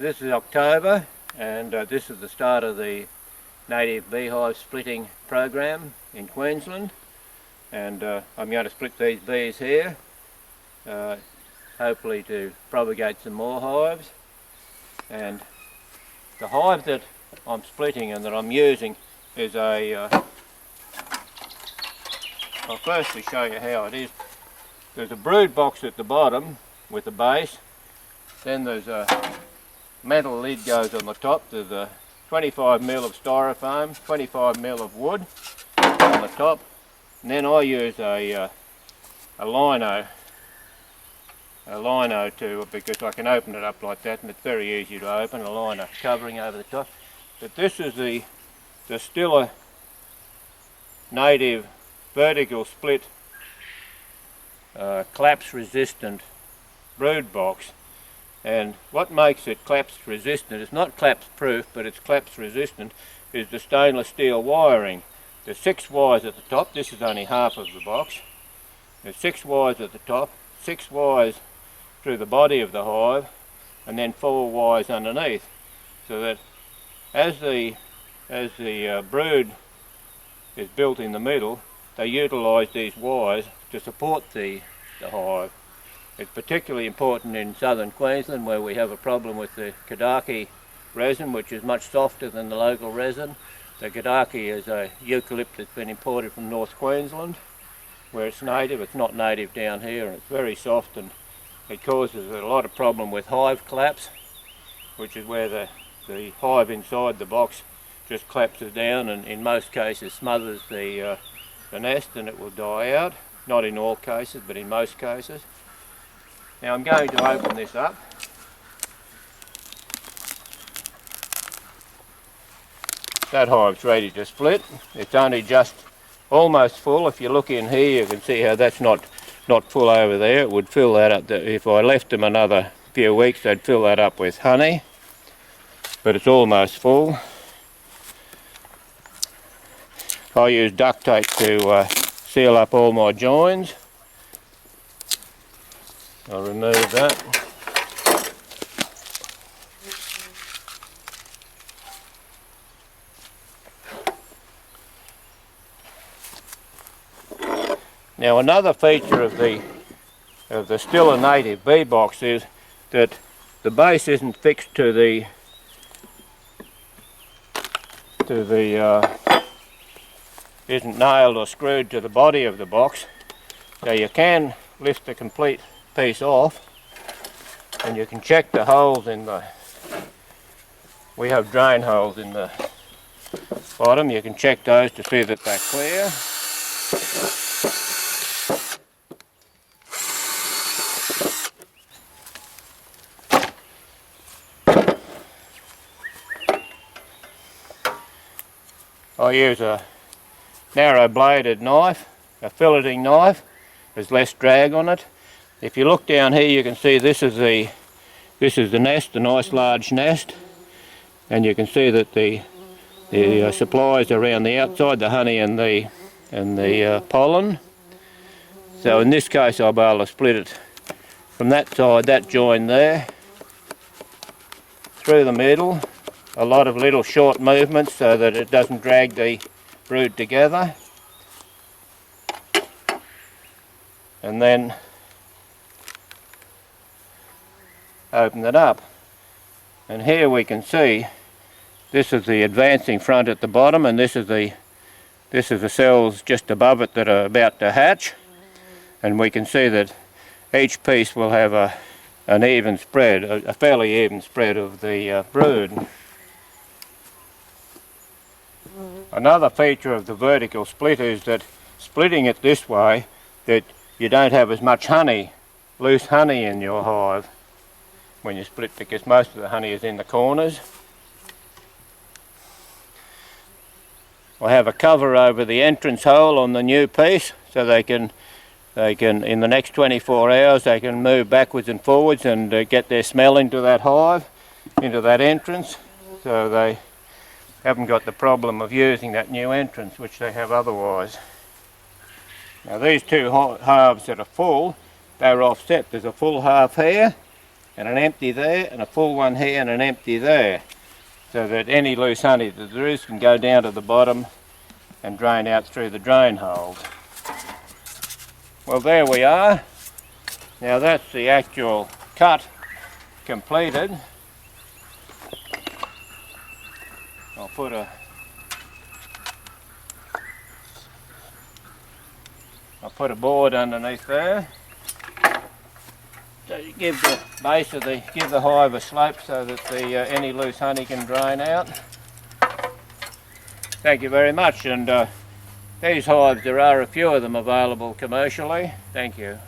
This is October, and this is the start of the native beehive splitting program in Queensland, and I'm going to split these bees here, hopefully to propagate some more hives. And the hive that I'm splitting and that I'm using is I'll firstly show you how it is. There's a brood box at the bottom with the base, then there's a metal lid goes on the top. There's a 25mm of styrofoam, 25mm of wood on the top, and then I use a lino because I can open it up like that, and it's very easy to open, a lino covering over the top. But this is the Stiller native vertical split collapse resistant brood box. And what makes it collapse resistant, it's not collapse proof, but it's collapse resistant, is the stainless steel wiring. There's 6 wires at the top. This is only half of the box. There's 6 wires at the top, 6 wires through the body of the hive, and then 4 wires underneath, so that as the brood is built in the middle, they utilise these wires to support the hive. It's particularly important in southern Queensland, where we have a problem with the Kadaaki resin, which is much softer than the local resin. The Kadaaki is a eucalypt that's been imported from North Queensland, where it's native. It's not native down here, and it's very soft, and it causes a lot of problem with hive collapse, which is where the hive inside the box just collapses down and in most cases smothers the nest, and it will die out. Not in all cases, but in most cases. Now I'm going to open this up. That hive's ready to split. It's only just almost full. If you look in here, you can see how that's not full over there. It would fill that up. If I left them another few weeks, they'd fill that up with honey. But it's almost full. I use duct tape to seal up all my joins. I'll remove that. Now another feature of the Stiller native bee box is that the base isn't fixed to the isn't nailed or screwed to the body of the box, so you can lift the complete piece off, and you can check the holes in we have drain holes in the bottom. You can check those to see that they're clear. I use a narrow bladed knife, a filleting knife. There's less drag on it. If you look down here, you can see this is the nest, a nice large nest, and you can see that the supplies around the outside, the honey and the pollen. So in this case, I'll be able to split it from that side, that join there, through the middle. A lot of little short movements so that it doesn't drag the brood together, and then open it up. And here we can see this is the advancing front at the bottom, and this is the cells just above it that are about to hatch, and we can see that each piece will have an even spread, a fairly even spread of the brood. Another feature of the vertical split is that splitting it this way, that you don't have as much honey, loose honey in your hive when you split, because most of the honey is in the corners. I have a cover over the entrance hole on the new piece, so they can in the next 24 hours they can move backwards and forwards and get their smell into that hive, into that entrance, so they haven't got the problem of using that new entrance, which they have otherwise. Now these two halves that are full, they're offset. There's a full half here, and an empty there, and a full one here and an empty there, so that any loose honey that there is can go down to the bottom and drain out through the drain holes. Well, there we are. Now that's the actual cut completed. I'll put a board underneath there. So you give the base of give the hive a slope so that any loose honey can drain out. Thank you very much, and these hives, there are a few of them available commercially. Thank you.